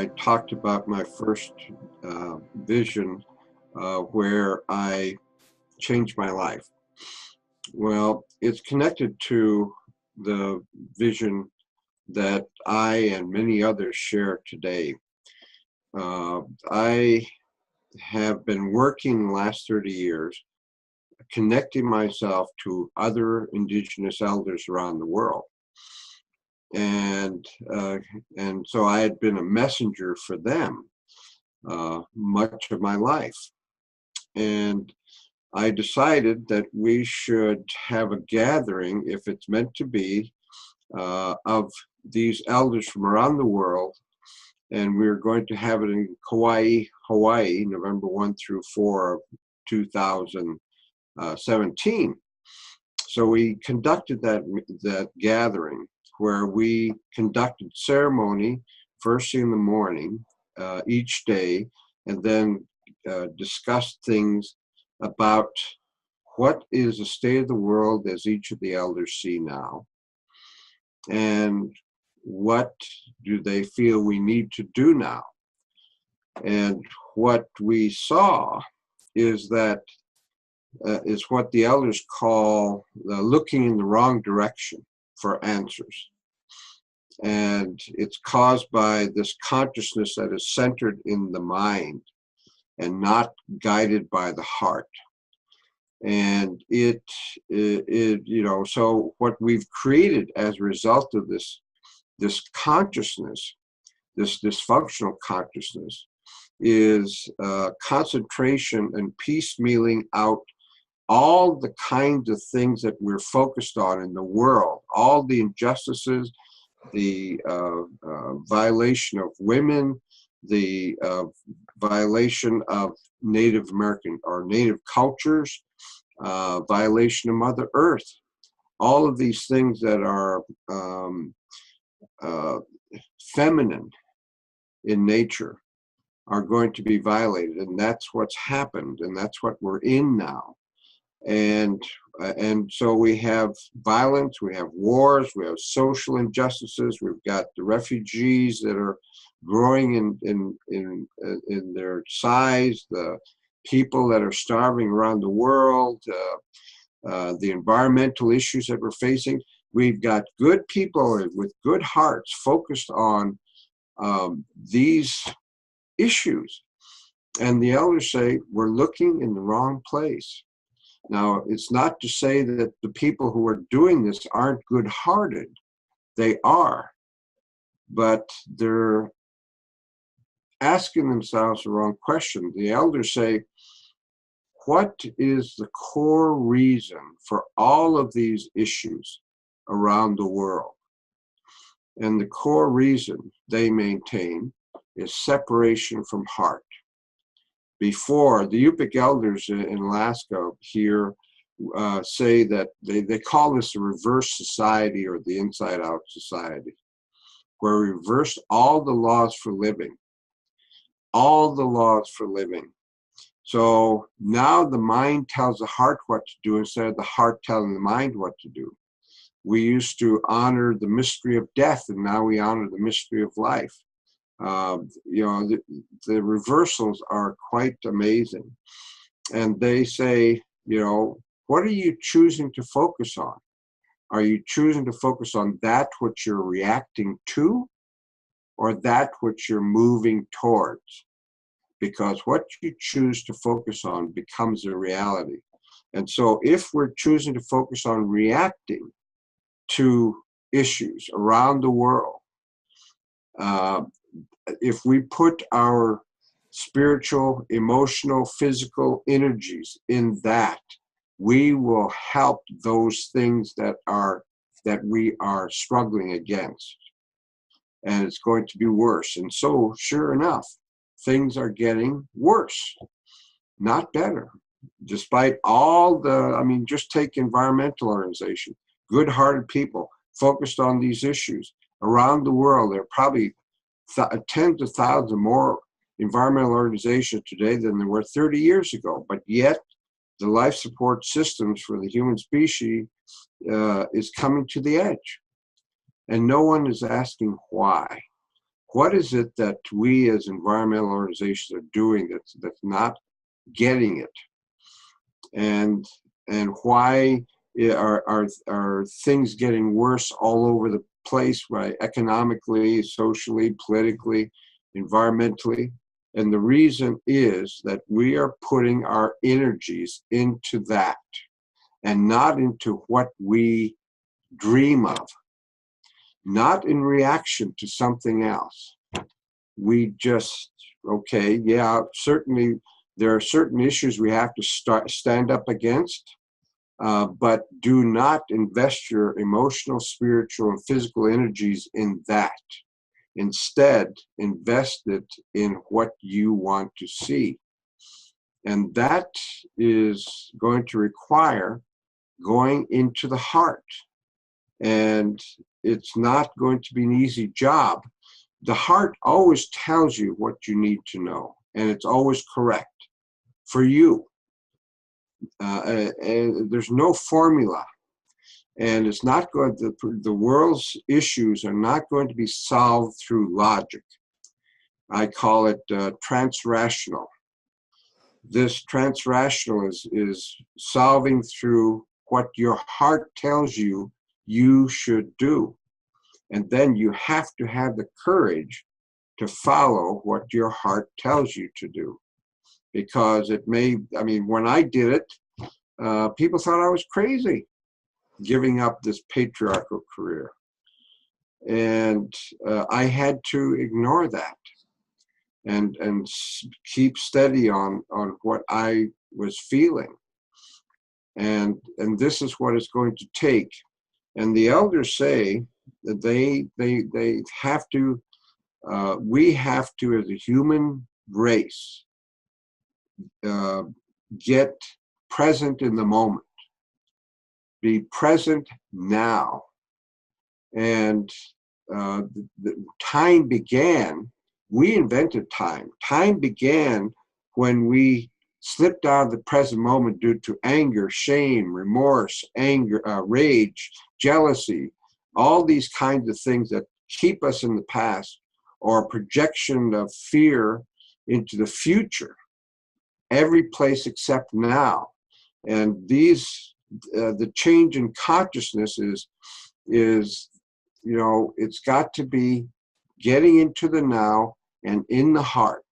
I talked about my first vision where I changed my life. Well, it's connected to the vision that I and many others share today. I have been working the last 30 years connecting myself to other indigenous elders around the world. And so I had been a messenger for them much of my life. And I decided that we should have a gathering, if it's meant to be, of these elders from around the world. And we're going to have it in Kauai, Hawaii, November 1 through 4 of 2017. So we conducted that gathering where we conducted ceremony first thing in the morning each day, and then discussed things about what is the state of the world as each of the elders see now, and what do they feel we need to do now. And what we saw is that is what the elders call looking in the wrong direction for answers. And it's caused by this consciousness that is centered in the mind and not guided by the heart. And so what we've created as a result of this consciousness, this dysfunctional consciousness, is concentration and piecemealing out all the kinds of things that we're focused on in the world, all the injustices, the violation of women, the violation of Native American or Native cultures, violation of Mother Earth. All of these things that are feminine in nature are going to be violated, and that's what's happened, and that's what we're in now. And so we have violence, we have wars, we have social injustices, we've got the refugees that are growing in their size, the people that are starving around the world, the environmental issues that we're facing. We've got good people with good hearts focused on these issues. And the elders say, we're looking in the wrong place. Now, it's not to say that the people who are doing this aren't good-hearted. They are. But they're asking themselves the wrong question. The elders say, what is the core reason for all of these issues around the world? And the core reason they maintain is separation from heart. Before, the Yupik elders in Alaska here say that they call this a reverse society or the inside out society, where we reverse all the laws for living. All the laws for living. So now the mind tells the heart what to do instead of the heart telling the mind what to do. We used to honor the mystery of death, and now we honor the mystery of life. The reversals are quite amazing. And they say, what are you choosing to focus on? Are you choosing to focus on that which you're reacting to, or that which you're moving towards? Because what you choose to focus on becomes a reality. And so if we're choosing to focus on reacting to issues around the world, if we put our spiritual, emotional, physical energies in that, we will help those things that we are struggling against. And it's going to be worse. And so, sure enough, things are getting worse, not better. Despite all just take environmental organization, good-hearted people focused on these issues around the world. There are probably tens of thousands more environmental organizations today than there were 30 years ago, but yet the life support systems for the human species is coming to the edge, and no one is asking why. What is it that we as environmental organizations are doing that's not getting it? And why are things getting worse all over the place, right? Economically, socially, politically, environmentally? And the reason is that we are putting our energies into that and not into what we dream of, not in reaction to something else. We just, okay, yeah, certainly there are certain issues we have to stand up against, but do not invest your emotional, spiritual, and physical energies in that. Instead, invest it in what you want to see. And that is going to require going into the heart. And it's not going to be an easy job. The heart always tells you what you need to know, and it's always correct for you. And there's no formula. And it's not going to, the world's issues are not going to be solved through logic. I call it transrational. This transrational is solving through what your heart tells you you should do. And then you have to have the courage to follow what your heart tells you to do. Because it may, I mean, when I did it, people thought I was crazy giving up this patriarchal career. And I had to ignore that and keep steady on what I was feeling. And this is what it's going to take. And the elders say that they have to, we have to, as a human race, get present in the moment. Be present now. And the time began, we invented time. Time began when we slipped out of the present moment due to anger, shame, remorse, anger, rage, jealousy, all these kinds of things that keep us in the past, or projection of fear into the future, every place except now. And these, the change in consciousness is, you know, it's got to be getting into the now and in the heart,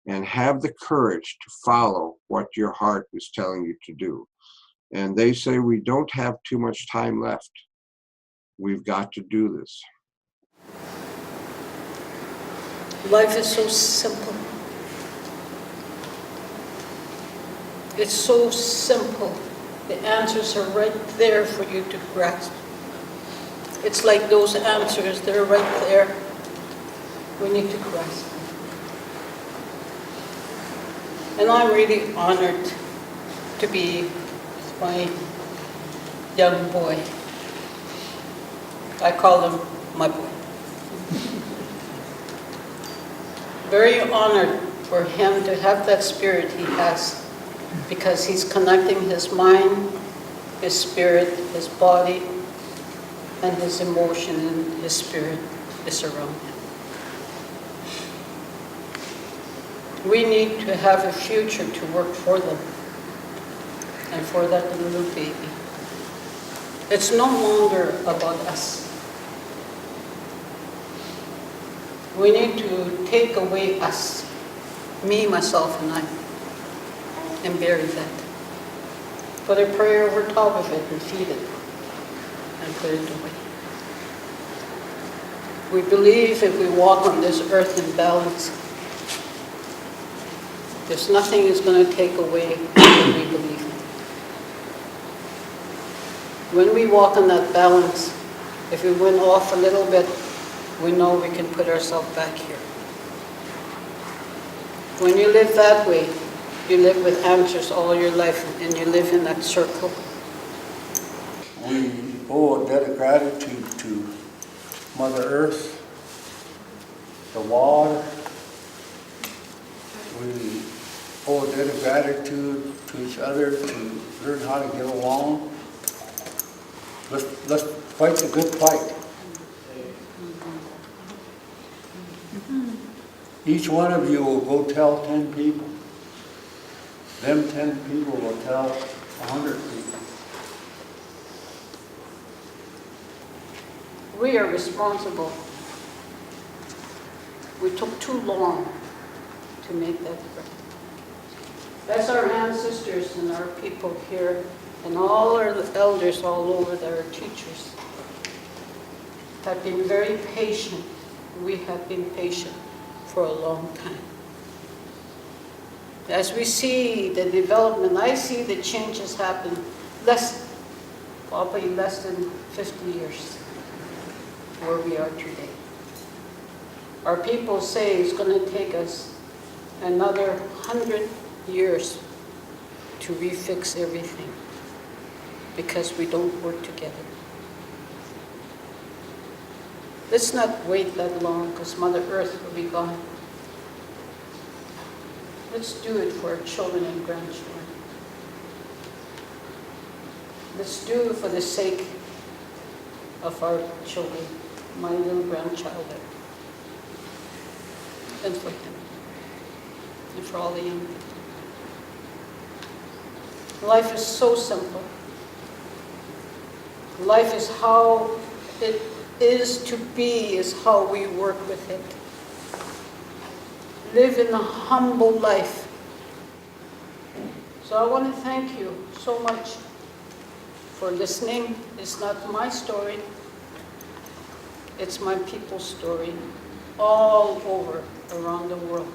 and have the courage to follow what your heart is telling you to do. And they say we don't have too much time left. We've got to do this. Life is so simple. It's so simple. The answers are right there for you to grasp. It's like those answers, they're right there. We need to grasp them. And I'm really honored to be with my young boy. I call him my boy. Very honored for him to have that spirit he has, because he's connecting his mind, his spirit, his body, and his emotion, and his spirit is around him. We need to have a future to work for them and for that little baby. It's no longer about us. We need to take away us, me, myself, and I, and bury that. Put a prayer over top of it and feed it, and put it away. We believe if we walk on this earth in balance, there's nothing is going to take away what we believe in. When we walk on that balance, if we went off a little bit, we know we can put ourselves back here. When you live that way, you live with answers all your life, and you live in that circle. We owe a debt of gratitude to Mother Earth, the water. We owe a debt of gratitude to each other to learn how to get along. Let's fight the good fight. Each one of you will go tell 10 people. Them 10 people will tell 100 people. We are responsible. We took too long to make that break. That's our ancestors and our people here, and all our elders all over that are teachers have been very patient. We have been patient for a long time. As we see the development, I see the changes happen probably less than 50 years where we are today. Our people say it's going to take us another 100 years to refix everything because we don't work together. Let's not wait that long because Mother Earth will be gone. Let's do it for our children and grandchildren. Let's do it for the sake of our children, my little grandchild there, and for him, and for all the young people. Life is so simple. Life is how it is to be, is how we work with it. Live in a humble life. So I want to thank you so much for listening. It's not my story. It's my people's story all over around the world.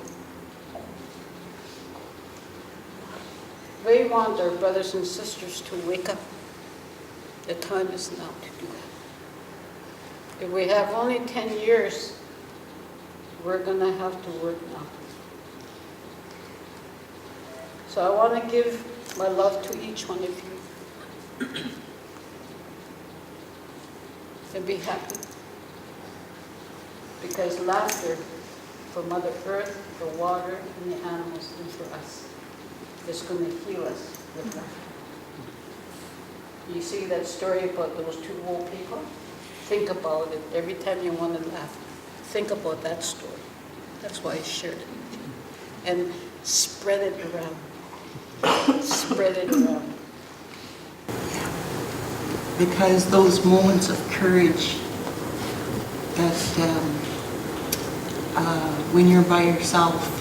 We want our brothers and sisters to wake up. The time is now to do that. If we have only 10 years, we're going to have to work now. So I want to give my love to each one of you. And be happy. Because laughter for Mother Earth, the water, and the animals, and for us is going to heal us with laughter. You see that story about those two old people? Think about it. Every time you want to laugh, think about that story. That's why I shared it with you. And spread it around. Spread it around. Because those moments of courage that when you're by yourself,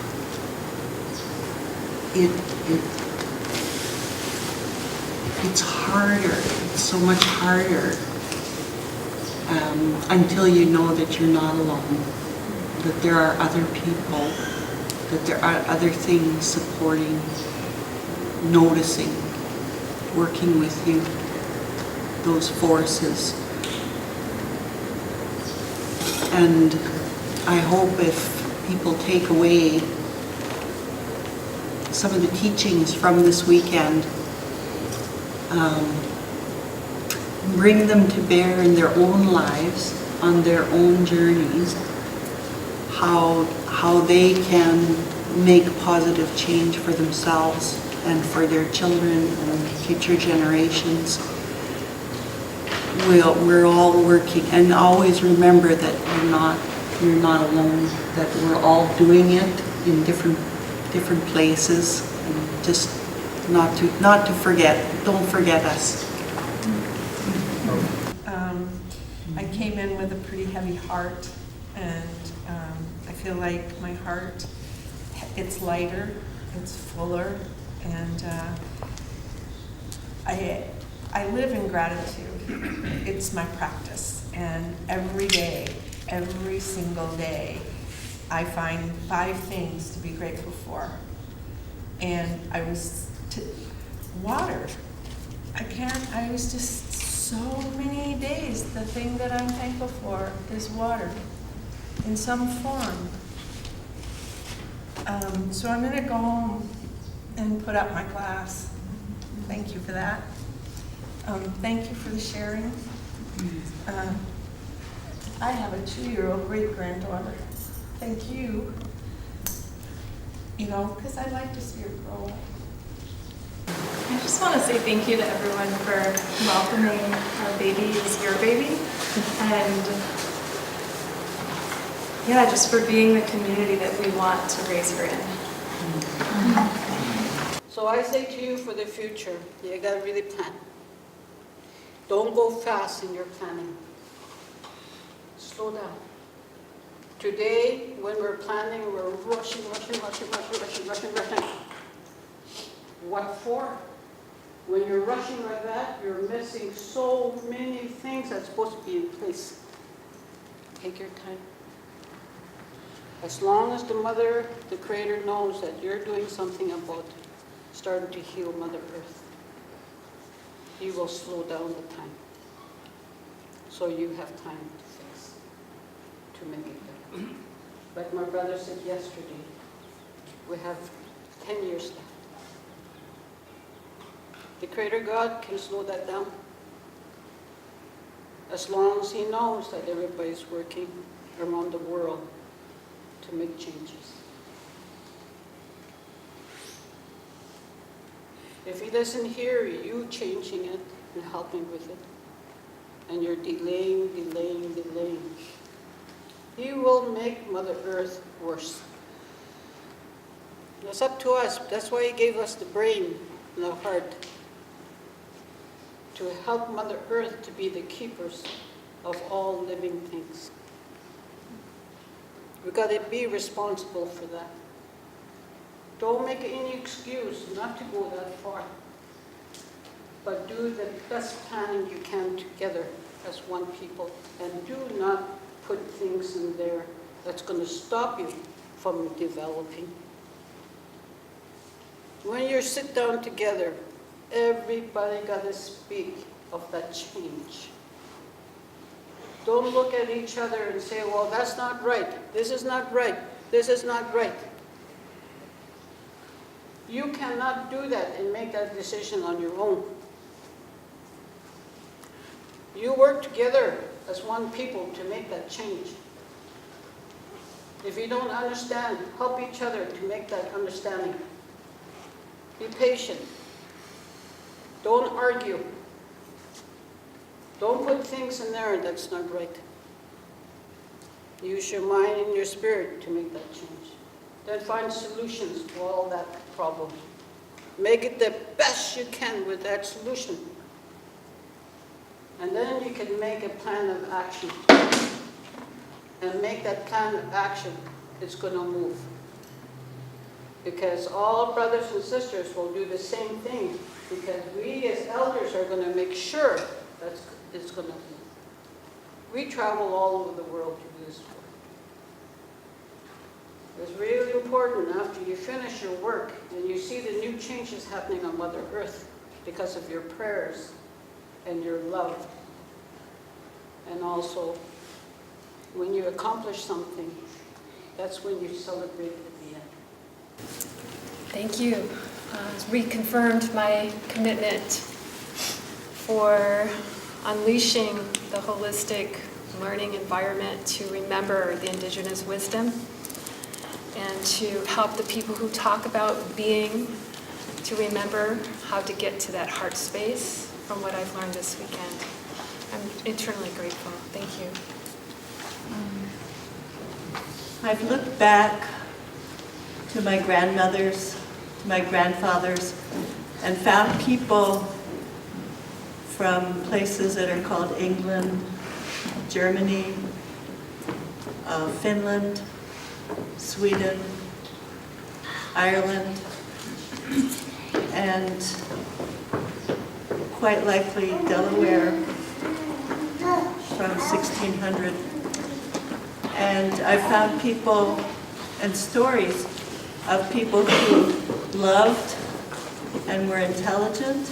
it's harder, it's so much harder until you know that you're not alone, that there are other people, that there are other things supporting, noticing, working with you, those forces. And I hope if people take away some of the teachings from this weekend, bring them to bear in their own lives, on their own journeys, how they can make positive change for themselves and for their children and future generations. We're all working, and always remember that you're not alone, that we're all doing it in different places, and just not to forget. Don't forget us. I came in with a pretty heavy heart, and I feel like my heart, it's lighter, it's fuller, and I live in gratitude. It's my practice, and every day, every single day, I find 5 things to be grateful for. And water. I was just so many days, the thing that I'm thankful for is water in some form. So I'm gonna go home and put up my glass. Thank you for that. Thank you for the sharing. I have a 2-year-old great-granddaughter. Thank you. Because I like to see her grow. I just want to say thank you to everyone for welcoming our baby as your baby. And yeah, just for being the community that we want to raise her in. So I say to you for the future, you gotta really plan. Don't go fast in your planning. Slow down. Today, when we're planning, we're rushing. What for? When you're rushing like that, you're missing so many things that's supposed to be in place. Take your time. As long as the Mother, the Creator knows that you're doing something about starting to heal Mother Earth, He will slow down the time. So you have time to fix, to make it better. Like my brother said yesterday, we have 10 years left. The Creator God can slow that down. As long as He knows that everybody's working around the world to make changes. If He doesn't hear you changing it and helping with it, and you're delaying, He will make Mother Earth worse. It's up to us. That's why He gave us the brain and the heart, to help Mother Earth to be the keepers of all living things. We've got to be responsible for that. Don't make any excuse not to go that far, but do the best planning you can together as one people, and do not put things in there that's going to stop you from developing. When you sit down together, everybody got to speak of that change. Don't look at each other and say, well, that's not right. This is not right. This is not right. You cannot do that and make that decision on your own. You work together as one people to make that change. If you don't understand, help each other to make that understanding. Be patient. Don't argue. Don't put things in there that's not right. Use your mind and your spirit to make that change. Then find solutions to all that problem. Make it the best you can with that solution. And then you can make a plan of action. And make that plan of action, it's going to move. Because all brothers and sisters will do the same thing. Because we as elders are going to make sure that it's going to move. We travel all over the world to do this work. It's really important after you finish your work and you see the new changes happening on Mother Earth because of your prayers and your love. And also, when you accomplish something, that's when you celebrate at the end. Thank you. Reconfirmed my commitment for unleashing the holistic learning environment to remember the indigenous wisdom and to help the people who talk about being to remember how to get to that heart space from what I've learned this weekend. I'm eternally grateful. Thank you. I've looked back to my grandmothers, to my grandfathers, and found people from places that are called England, Germany, Finland, Sweden, Ireland, and quite likely Delaware from 1600. And I found people and stories of people who loved and were intelligent,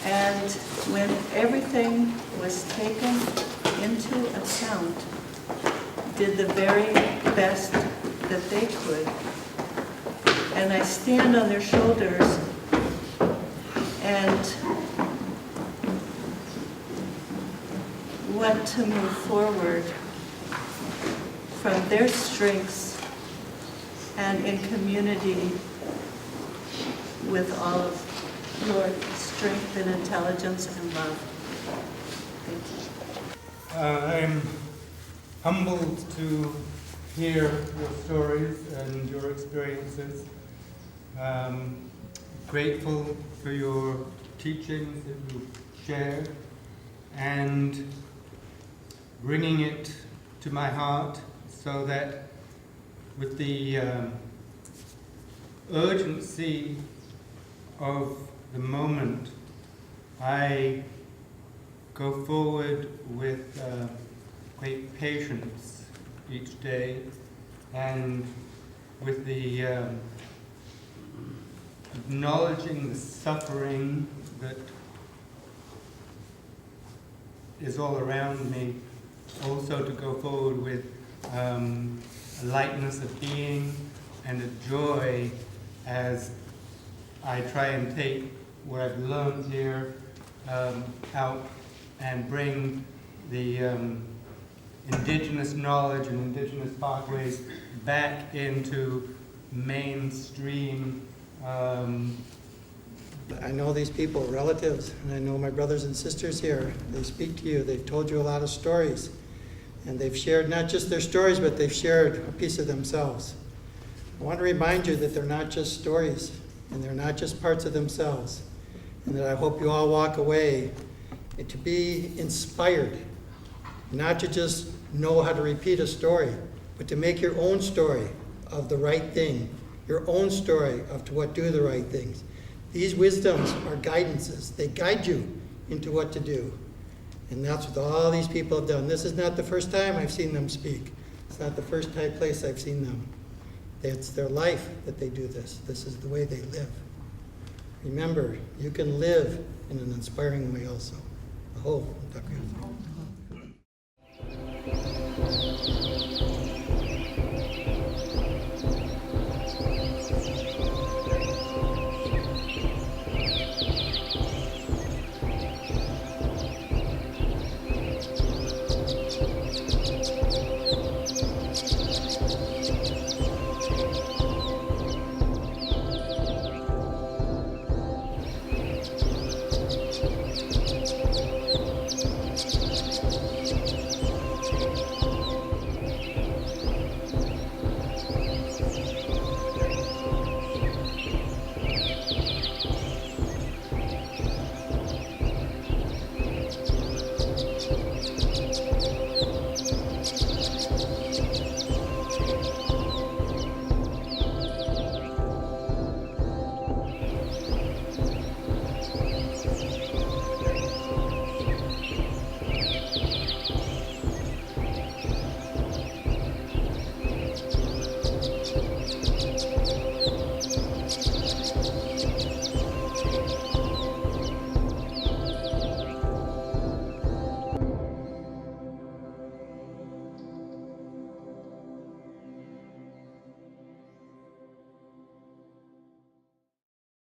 and when everything was taken into account, did the very best that they could. And I stand on their shoulders and want to move forward from their strengths and in community with all of your strength and intelligence and love. Thank you. I'm humbled to hear your stories and your experiences. Grateful for your teachings that you shared and bringing it to my heart so that with the urgency of the moment, I go forward with great patience each day and with the acknowledging the suffering that is all around me, also to go forward with a lightness of being and a joy as I try and take what I've learned here out and bring the indigenous knowledge and indigenous pathways back into mainstream. I know these people, relatives, and I know my brothers and sisters here. They speak to you. They've told you a lot of stories. And they've shared not just their stories, but they've shared a piece of themselves. I want to remind you that they're not just stories, and they're not just parts of themselves. And that I hope you all walk away to be inspired, not to just know how to repeat a story, but to make your own story of the right thing, your own story of to what do the right things. These wisdoms are guidances. They guide you into what to do. And that's what all these people have done. This is not the first time I've seen them speak. It's not the first place I've seen them. It's their life that they do this. This is the way they live. Remember, you can live in an inspiring way also. Aho, Takuya.